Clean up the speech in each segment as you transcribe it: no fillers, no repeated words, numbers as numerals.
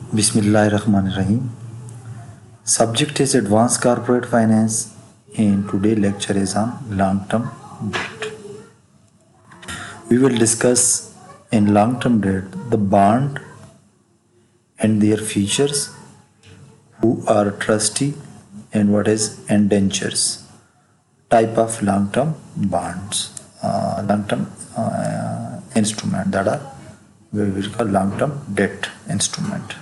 Bismillahirrahmanirrahim. Subject is Advanced Corporate Finance, and today lecture is on long-term debt. We will discuss in long-term debt the bond and their features, who are trustee and what is indentures, type of long-term bonds, long-term instrument that are we will call long-term debt instrument.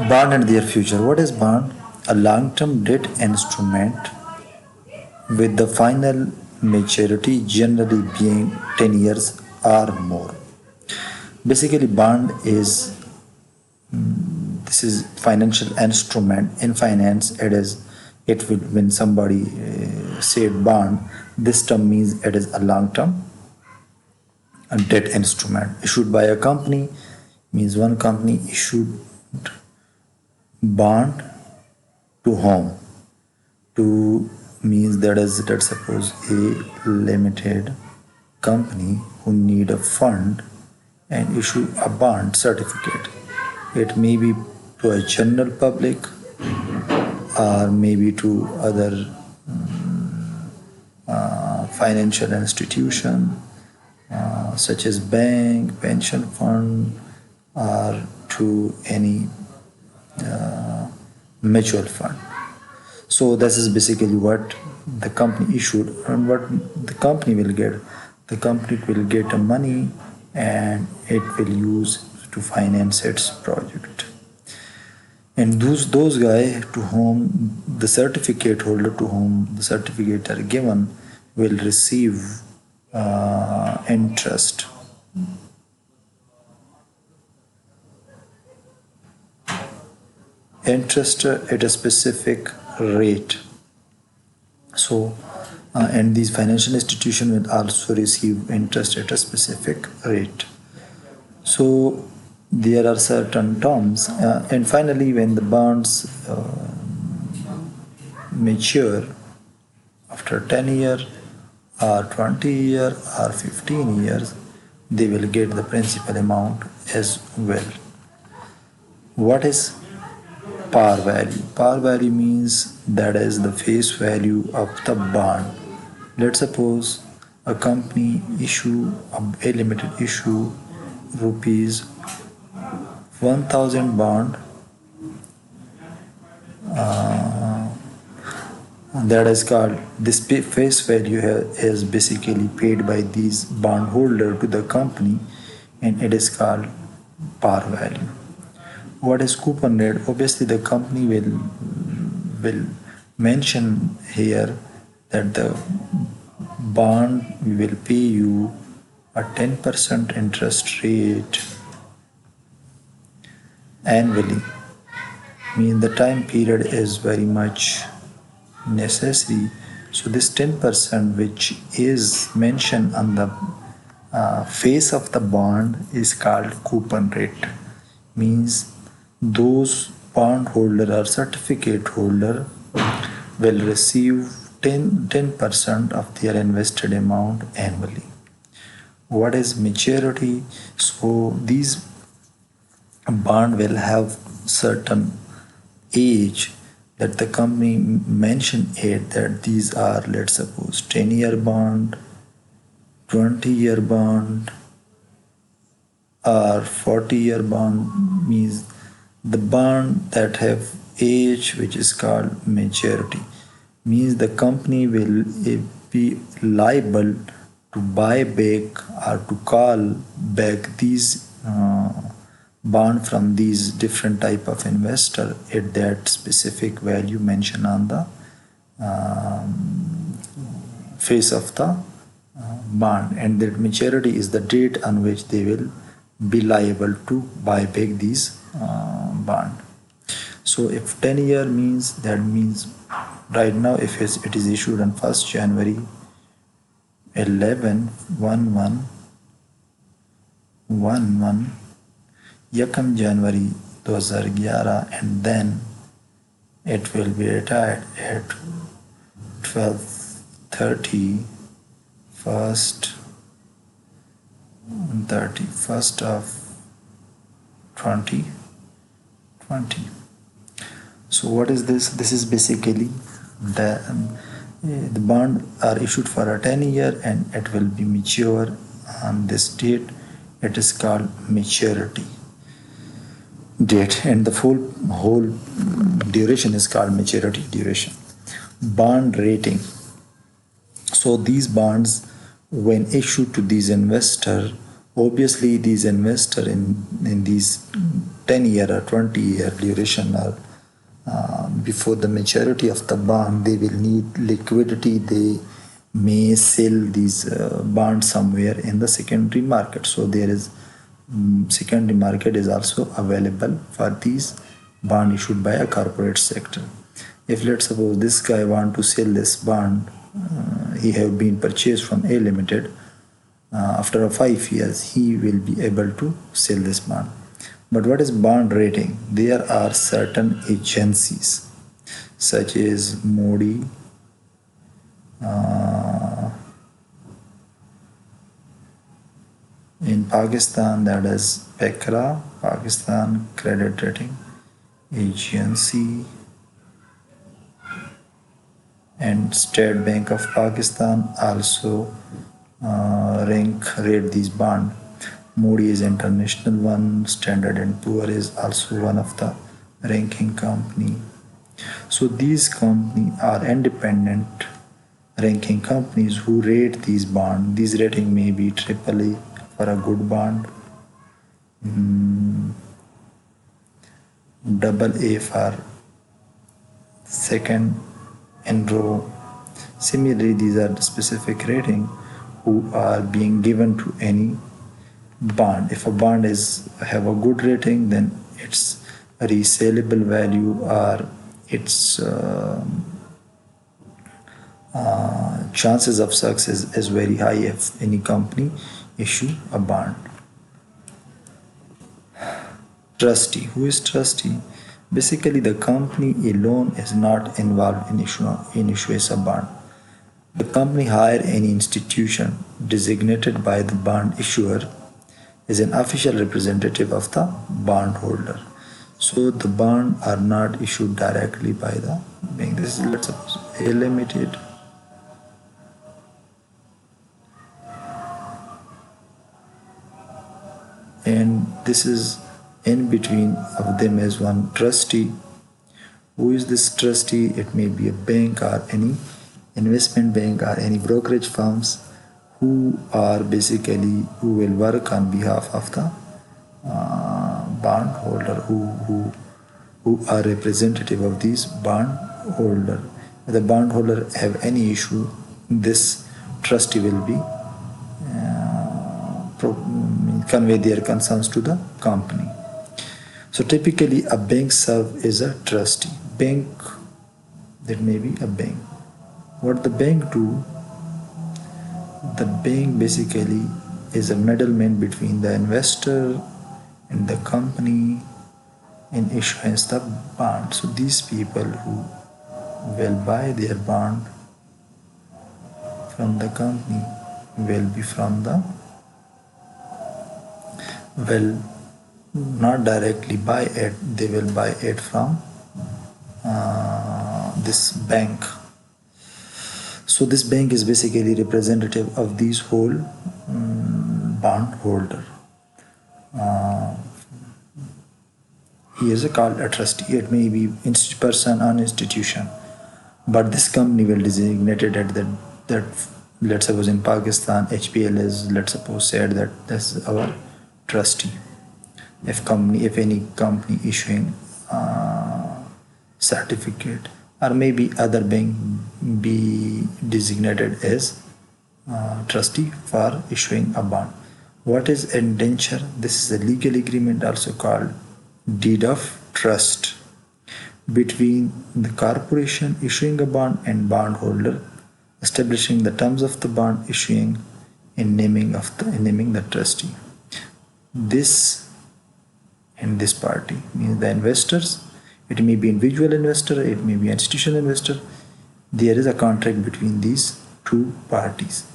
Bond and their future. What is bond? A long-term debt instrument with the final maturity generally being 10 years or more. Basically, bond is this is financial instrument in finance. It will when somebody said bond, this term means it is a long-term debt instrument issued by a company, means one company issued bond to whom? To means that is, let's suppose a limited company who need a fund and issue a bond certificate. It may be to a general public or maybe to other financial institution such as bank, pension fund, or to any mutual fund. So this is basically what the company issued and what the company will get. The company will get the money and it will use to finance its project. And those guys to whom the certificate holder to whom the certificate are given will receive interest. Interest at a specific rate. So, and these financial institutions will also receive interest at a specific rate. So, there are certain terms, and finally, when the bonds mature after 10 years or 20 years or 15 years, they will get the principal amount as well. What is par value? Par value means that is the face value of the bond. Let's suppose a company issue a limited issue rupees 1000 bond, that is called this face value is basically paid by these bondholder to the company, and it is called par value. What is coupon rate? Obviously the company will mention here that the bond will pay you a 10% interest rate annually. Mean the time period is very much necessary. So this 10% which is mentioned on the face of the bond is called coupon rate. Means those bond holder or certificate holder will receive 10% of their invested amount annually. What is maturity? So these bond will have certain age that the company mentioned it that these are, let's suppose, 10-year bond, 20-year bond, or 40-year bond. Means the bond that have age which is called maturity. Means the company will be liable to buy back or to call back these bond from these different type of investor at that specific value mentioned on the face of the bond, and that maturity is the date on which they will be liable to buy back these bond. So if 10-year means, that means right now if it is issued on 1st January 11 11 11 1 January 2011, and then it will be retired at 12:30 first 31st of 2020. So what is this? This is basically the bond are issued for a 10-year and it will be mature on this date. It is called maturity date, and the whole duration is called maturity duration. Bond rating. So these bonds, when issued to these investor, obviously these investor in these 10-year or 20-year duration or before the maturity of the bond, they will need liquidity. They may sell these bonds somewhere in the secondary market. So there is secondary market is also available for these bond issued by a corporate sector. If let's suppose this guy want to sell this bond, he have been purchased from A Limited, after 5 years he will be able to sell this bond. But what is bond rating? There are certain agencies such as Modi, in Pakistan, that is PECRA, Pakistan Credit Rating Agency, and State Bank of Pakistan also rate these bond. Moody is international one. Standard and Poor is also one of the ranking company. So these companies are independent ranking companies who rate these bonds. These rating may be AAA for a good bond, AA for second in row. Similarly, these are the specific rating who are being given to any bond. If a bond have a good rating, then its resellable value or its chances of success is very high if any company issue a bond. Trustee. Who is trustee? Basically, the company alone is not involved in issuing a bond. The company hire any institution designated by the bond issuer is an official representative of the bondholder. So the bond are not issued directly by the bank. This is, let's suppose, A Limited. And this is in between of them is one trustee. Who is this trustee? It may be a bank or any investment bank or any brokerage firms who will work on behalf of the bondholder, who are representative of these bondholder. If the bondholder have any issue, this trustee will be convey their concerns to the company. So typically a bank serve as a trustee. Bank, that may be a bank. What the bank do? The bank basically is a middleman between the investor and the company in issuance the bond. So these people who will buy their bond from the company will be from the will not directly buy it, they will buy it from this bank. So this bank is basically representative of these whole bondholder. He is called a trustee. It may be person or institution, but this company will designate it at that let's suppose in Pakistan HPL is, let's suppose, said that this is our trustee. If any company issuing certificate, or maybe other bank be designated as trustee for issuing a bond. What is indenture? This is a legal agreement also called deed of trust between the corporation issuing a bond and bondholder, establishing the terms of the bond issuing and naming the trustee. This in this party. Means the investors, it may be individual investor, it may be institutional investor. There is a contract between these two parties.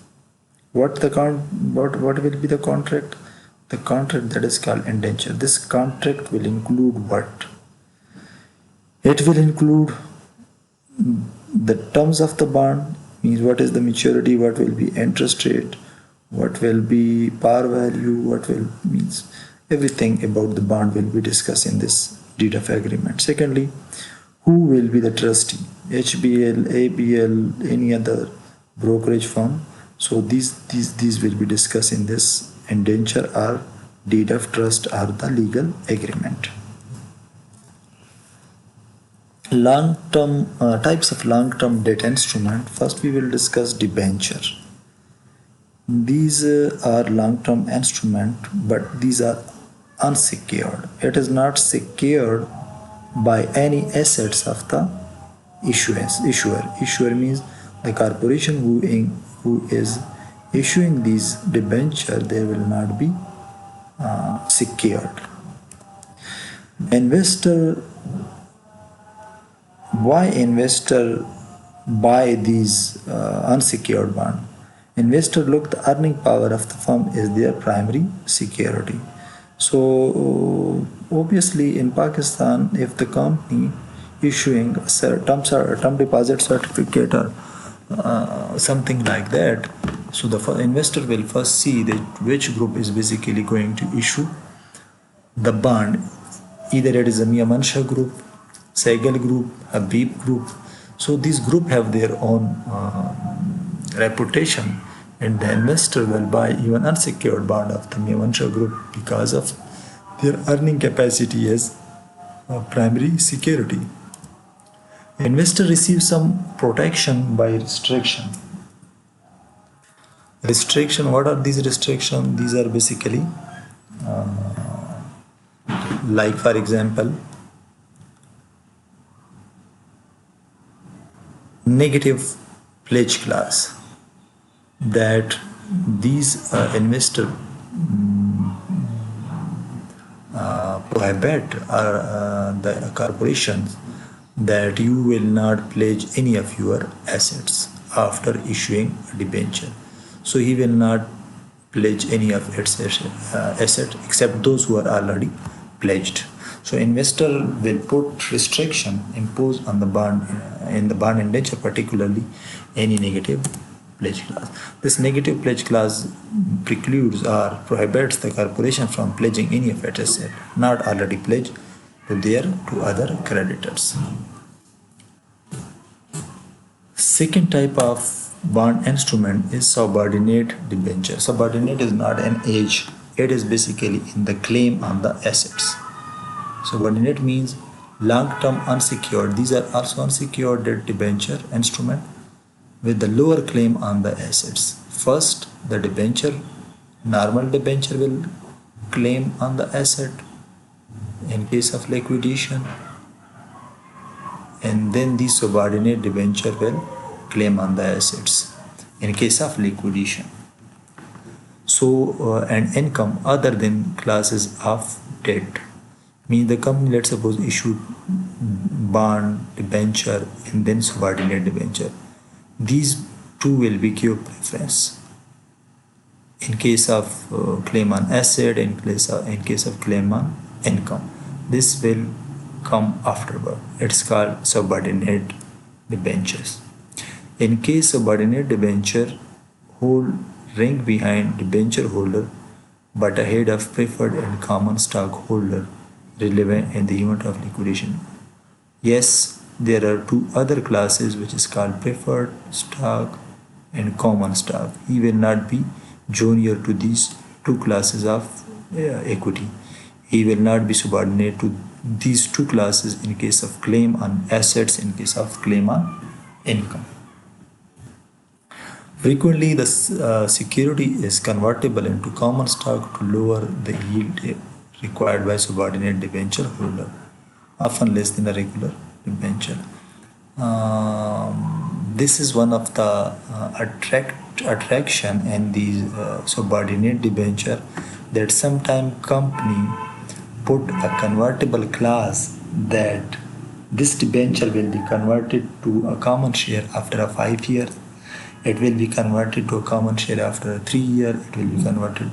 What will be the contract? The contract that is called indenture. This contract will include what? It will include the terms of the bond, means what is the maturity, what will be interest rate, what will be par value, what will means everything about the bond will be discussed in this deed of agreement. Secondly, who will be the trustee? HBL, ABL, any other brokerage firm. So these will be discussed in this indenture or deed of trust or the legal agreement. Long-term types of long-term debt instrument. First, we will discuss debenture. These are long-term instrument, but these are unsecured. It is not secured by any assets of the issuer. Issuer means the corporation who is issuing these debenture. They will not be secured. Investor. Why investor buy these unsecured bond? Investor look the earning power of the firm is their primary security. So obviously in Pakistan, if the company issuing term deposit certificate or something like that, so the investor will first see that which group is basically going to issue the bond. Either it is a Mia Mansha group, Sehgal group, Habib group. So these group have their own reputation, and the investor will buy even unsecured bond of the Mia Mansha group because of their earning capacity as primary security. Investor receives some protection by restriction. Restriction, what are these restrictions? These are basically like, for example, negative pledge clause, that these investor prohibit the corporations that you will not pledge any of your assets after issuing a debenture. So he will not pledge any of its asset except those who are already pledged. So investor will put restriction imposed on the bond in the bond indenture, particularly any negative pledge clause. This negative pledge clause precludes or prohibits the corporation from pledging any of its asset not already pledged to other creditors. Second type of bond instrument is subordinate debenture. Subordinate is not an age; it is basically in the claim on the assets. Subordinate means long-term unsecured. These are also unsecured debt debenture instrument with the lower claim on the assets. First, the debenture, normal debenture will claim on the asset in case of liquidation, and then the subordinate debenture will claim on the assets in case of liquidation. So, and income other than classes of debt. Means the company, let's suppose, issued bond, debenture, and then subordinate debenture. These two will be give preference in case of claim on asset, in case of claim on income. This will come afterward. It's called subordinate debentures. In case subordinate debenture hold rank behind debenture holder but ahead of preferred and common stockholder relevant in the event of liquidation. Yes, there are two other classes which is called preferred stock and common stock. He will not be junior to these two classes of equity. He will not be subordinate to these two classes in case of claim on assets, in case of claim on income. Frequently, the security is convertible into common stock to lower the yield required by subordinate debenture holder, often less than a regular debenture. This is one of the attraction in these subordinate debenture, that sometime company put a convertible clause that this debenture will be converted to a common share after a 5 years. It will be converted to a common share after a 3 year. It will be converted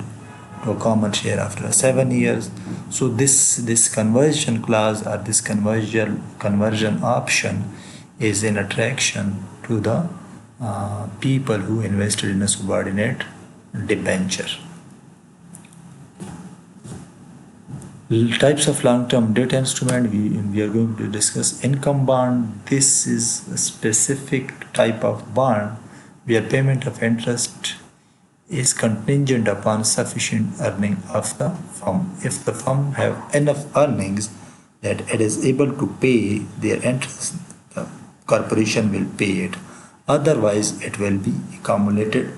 to a common share after 7 years. So this conversion clause or this conversion option is an attraction to the people who invested in a subordinate debenture. Types of long-term debt instrument, we are going to discuss income bond. This is a specific type of bond where payment of interest is contingent upon sufficient earning of the firm. If the firm have enough earnings that it is able to pay their interest, the corporation will pay it. Otherwise, it will be accumulated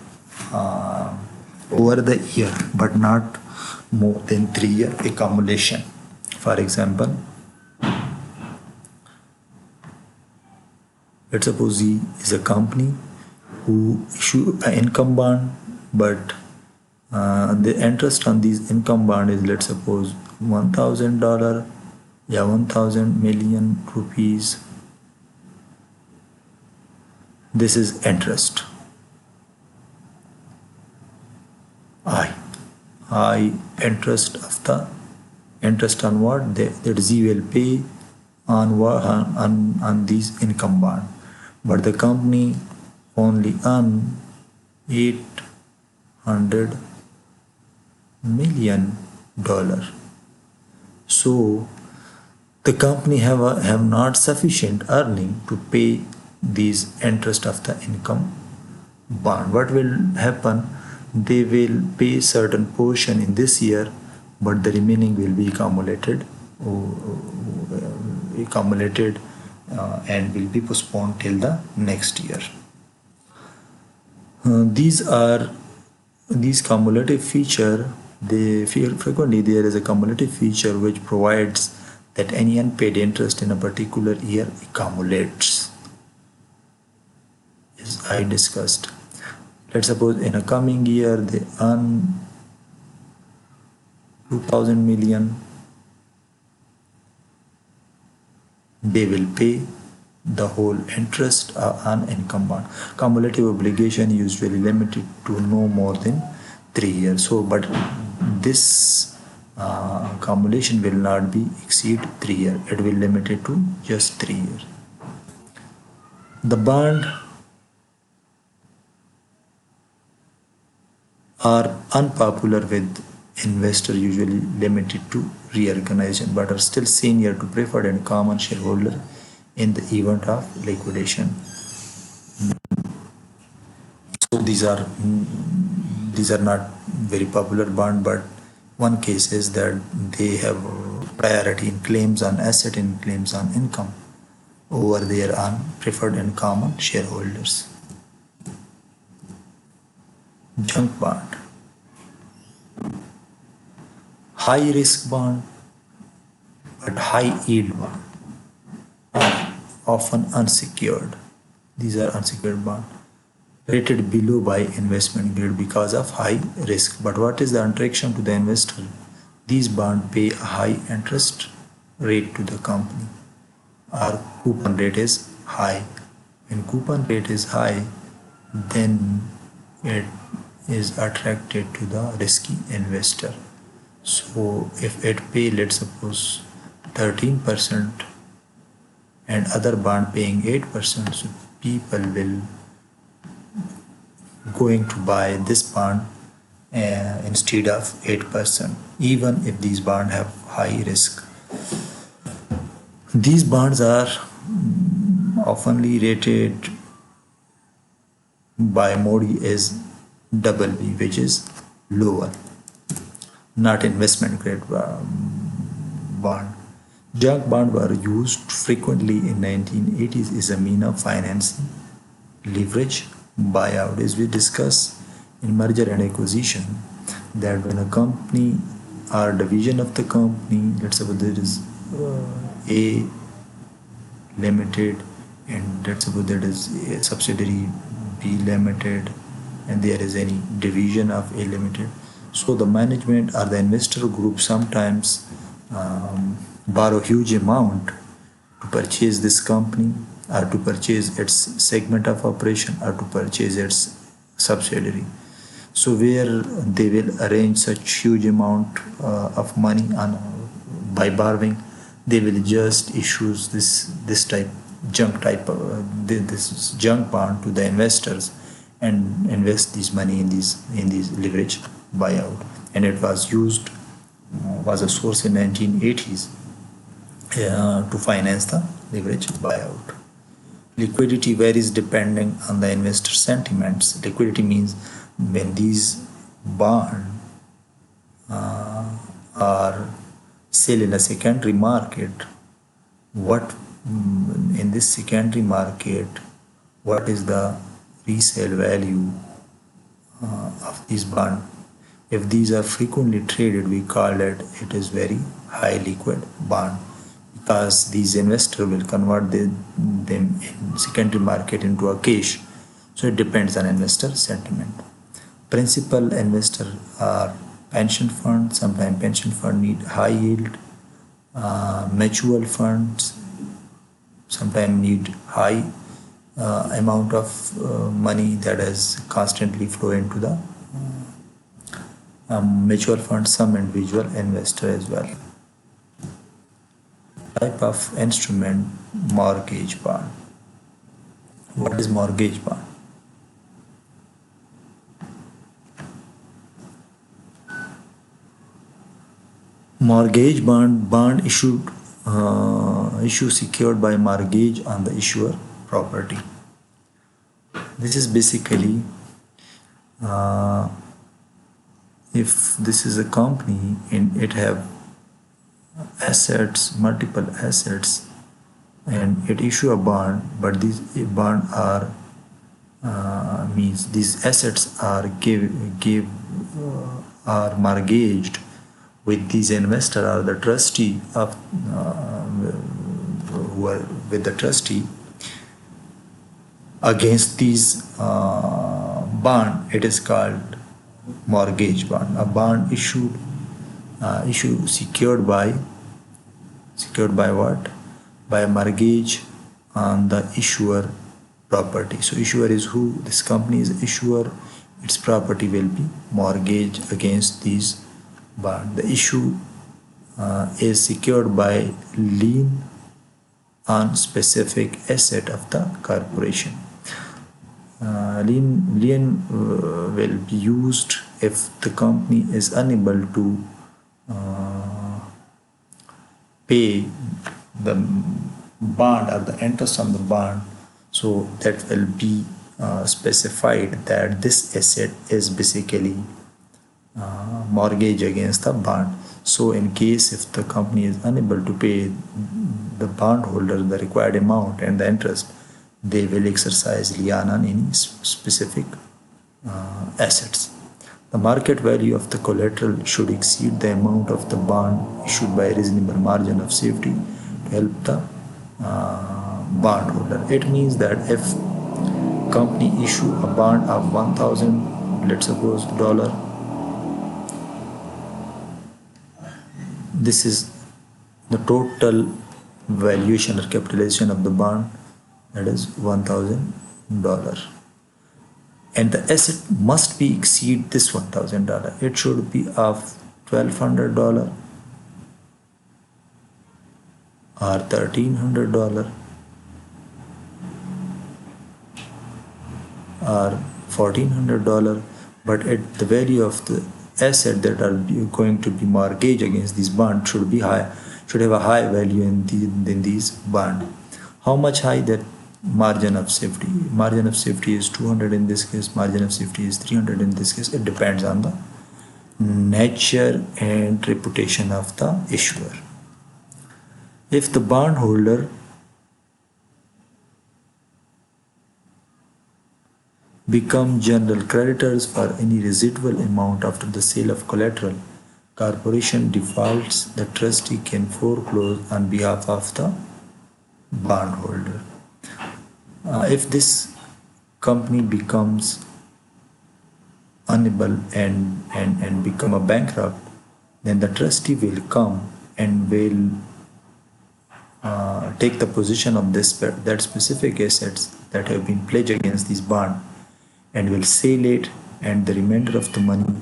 over the year, but not more than 3 year accumulation. For example, let's suppose he is a company who issue an income bond, but the interest on these income bond is, let's suppose, $1,000, 1,000 million rupees. This is interest. I interest of the interest on what that Z will pay on these income bond, but the company only earn $800 million. So the company have not sufficient earning to pay these interest of the income bond. What will happen? They will pay certain portion in this year, but the remaining will be accumulated and will be postponed till the next year. These cumulative feature, frequently there is a cumulative feature which provides that any unpaid interest in a particular year accumulates, as I discussed. Let's suppose in a coming year they earn 2,000 million, they will pay the whole interest on income bond. Cumulative obligation usually limited to no more than 3 years. So, but this accumulation will not be exceed 3 years. It will limit it to just 3 years. The bond are unpopular with investor, usually limited to reorganization, but are still senior to preferred and common shareholder in the event of liquidation. So these are not very popular bond, but one case is that they have priority in claims on asset and claims on income over their on preferred and common shareholders. Junk bond, high risk bond but high yield bond, are often unsecured. These are unsecured bond rated below by investment grade because of high risk. But what is the attraction to the investor? These bonds pay a high interest rate to the company. Our coupon rate is high. When coupon rate is high, then it is attracted to the risky investor. So if it pay, let's suppose 13% and other bond paying 8%, so people will going to buy this bond instead of 8%, even if these bonds have high risk. These bonds are oftenly rated by Modi as BB, which is lower, not investment grade bond. Junk bonds were used frequently in 1980s as a mean of financing, leverage, buyout. As we discuss in merger and acquisition, that when a company or division of the company, let's suppose there is A Limited, and let's suppose there is a subsidiary B Limited, and there is any division of A Limited. So the management or the investor group sometimes borrow huge amount to purchase this company or to purchase its segment of operation or to purchase its subsidiary. So where they will arrange such huge amount of money on by borrowing, they will just issue this type junk type this junk bond to the investors and invest this money in these leverage buyout. And it was used was a source in 1980s to finance the leverage buyout. Liquidity varies depending on the investor sentiments. Liquidity means when these bonds are sell in a secondary market, what in this secondary market, what is the resale value of these bond? If these are frequently traded, we call it is very high liquid bond, because these investors will convert them in secondary market into a cash. So it depends on investor sentiment. Principal investor are pension funds. Sometimes pension fund need high yield. Mutual funds sometimes need high amount of money that is constantly flow into the mutual fund. Some individual investor as well. Type of instrument: mortgage bond. What is mortgage bond? Mortgage bond issue secured by mortgage on the issuer property. This is basically if this is a company and it have assets, multiple assets, and it issue a bond, but these bond are means these assets are are mortgaged with these investor or the trustee of who are with the trustee against these bond. It is called mortgage bond. A bond issued secured by what? By a mortgage on the issuer property. So issuer is who? This company is issuer. Its property will be mortgaged against these bond. The issue is secured by lien on specific asset of the corporation. Lien will be used if the company is unable to pay the bond or the interest on the bond. So that will be specified that this asset is basically mortgage against the bond. So in case if the company is unable to pay the bondholder the required amount and the interest, they will exercise lien on any specific assets. The market value of the collateral should exceed the amount of the bond issued by a reasonable margin of safety to help the bondholder. It means that if company issue a bond of 1,000, let's suppose dollar, this is the total valuation or capitalization of the bond, that is $1,000, and the asset must be exceed this $1,000. It should be of $1,200 or $1,300 or $1,400, but at the value of the asset that are going to be mortgaged against these bonds should be high, should have a high value in these bond. How much high? That margin of safety. Margin of safety is 200 in this case. Margin of safety is 300 in this case. It depends on the nature and reputation of the issuer. If the bondholder become general creditors for any residual amount after the sale of collateral, corporation defaults, the trustee can foreclose on behalf of the bondholder. If this company becomes unable and become a bankrupt, then the trustee will come and will take the position of that specific assets that have been pledged against this bond and will sell it, and the remainder of the money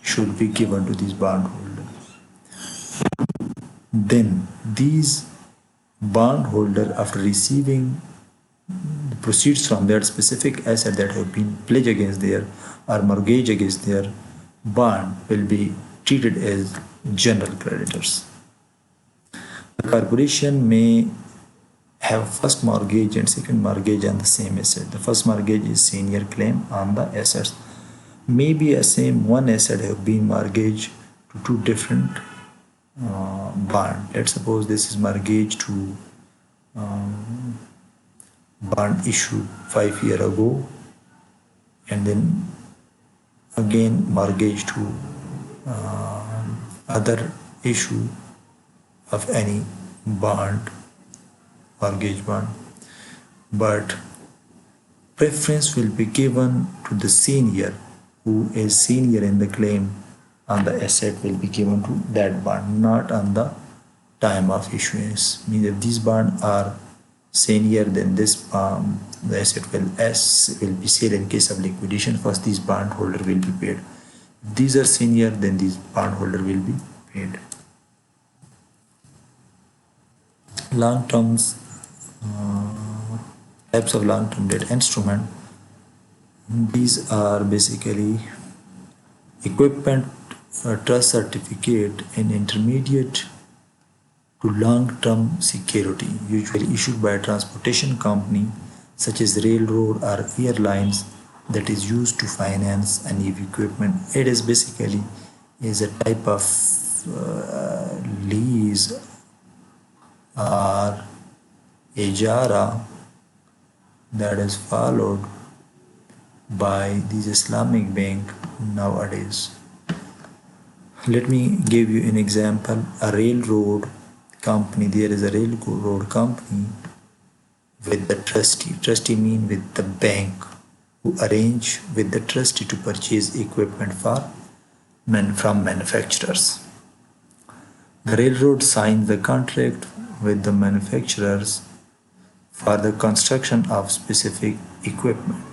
should be given to this bondholder. Then these bondholder, after receiving the proceeds from that specific asset that have been pledged against their or mortgage against their bond, will be treated as general creditors. The corporation may have first mortgage and second mortgage on the same asset. The first mortgage is senior claim on the assets. Maybe a same one asset have been mortgaged to two different bond. Let's suppose this is mortgage to bond issued 5 years ago, and then again mortgage to other issue of any bond, mortgage bond, but preference will be given to the senior who is senior in the claim on the asset will be given to that bond, not on the time of issuance. Means if these bonds are senior, then this the asset will be sold in case of liquidation. First, these bondholder will be paid. If these are senior, then these bondholder will be paid. Long-term types of long-term debt instrument. These are basically equipment trust certificate and intermediate to long-term security, usually issued by a transportation company such as railroad or airlines, that is used to finance any equipment. It is basically is a type of lease or ijara that is followed by these Islamic bank nowadays. Let me give you an example. A railroad company, there is a railroad company with the trustee. Trustee mean with the bank who arrange with the trustee to purchase equipment from manufacturers. The railroad signs the contract with the manufacturers for the construction of specific equipment.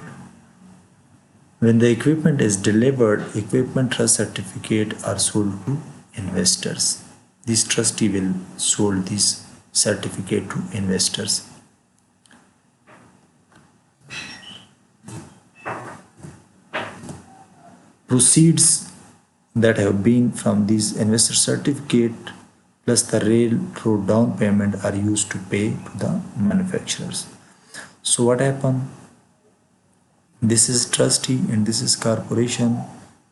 When the equipment is delivered, equipment trust certificate are sold to investors. This trustee will sold this certificate to investors. Proceeds that have been from these investor certificate plus the railroad down payment are used to pay to the manufacturers. So what happened? This is trustee and this is corporation,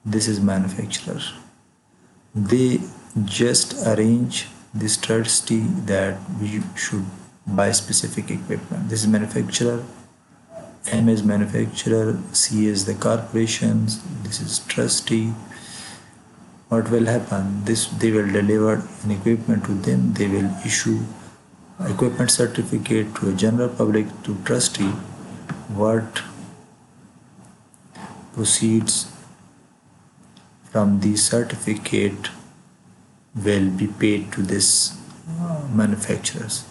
this is manufacturer. They just arrange this trustee that we should buy specific equipment. This is manufacturer, M is manufacturer, C is the corporations, this is trustee. What will happen? They will deliver an equipment to them, they will issue equipment certificate to a general public, to trustee. What proceeds from the certificate will be paid to this manufacturers.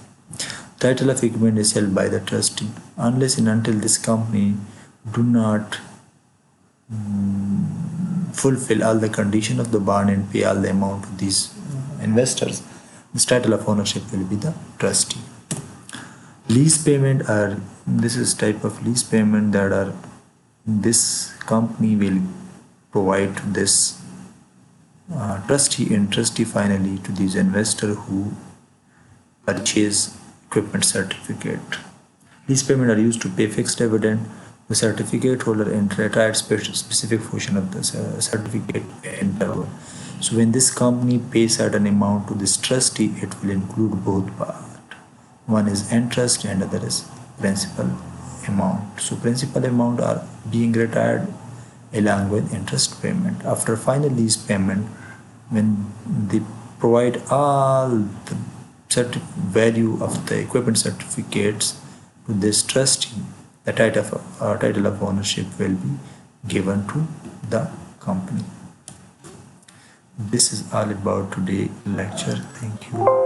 Title of equipment is held by the trustee unless and until this company do not fulfill all the condition of the bond and pay all the amount to these investors. This title of ownership will be the trustee. Lease payment are, this is type of lease payment that are this company will provide to this trustee, and trustee finally to these investor who purchase equipment certificate. These payments are used to pay fixed dividend the certificate holder and retired specific portion of the certificate interval. So when this company pays certain amount to this trustee, it will include both part. One is interest and other is principal amount. So principal amount are being retired along with interest payment. After final lease payment, when they provide all the value of the equipment certificates to this trustee, the title of ownership will be given to the company. This is all about today lecture. Thank you.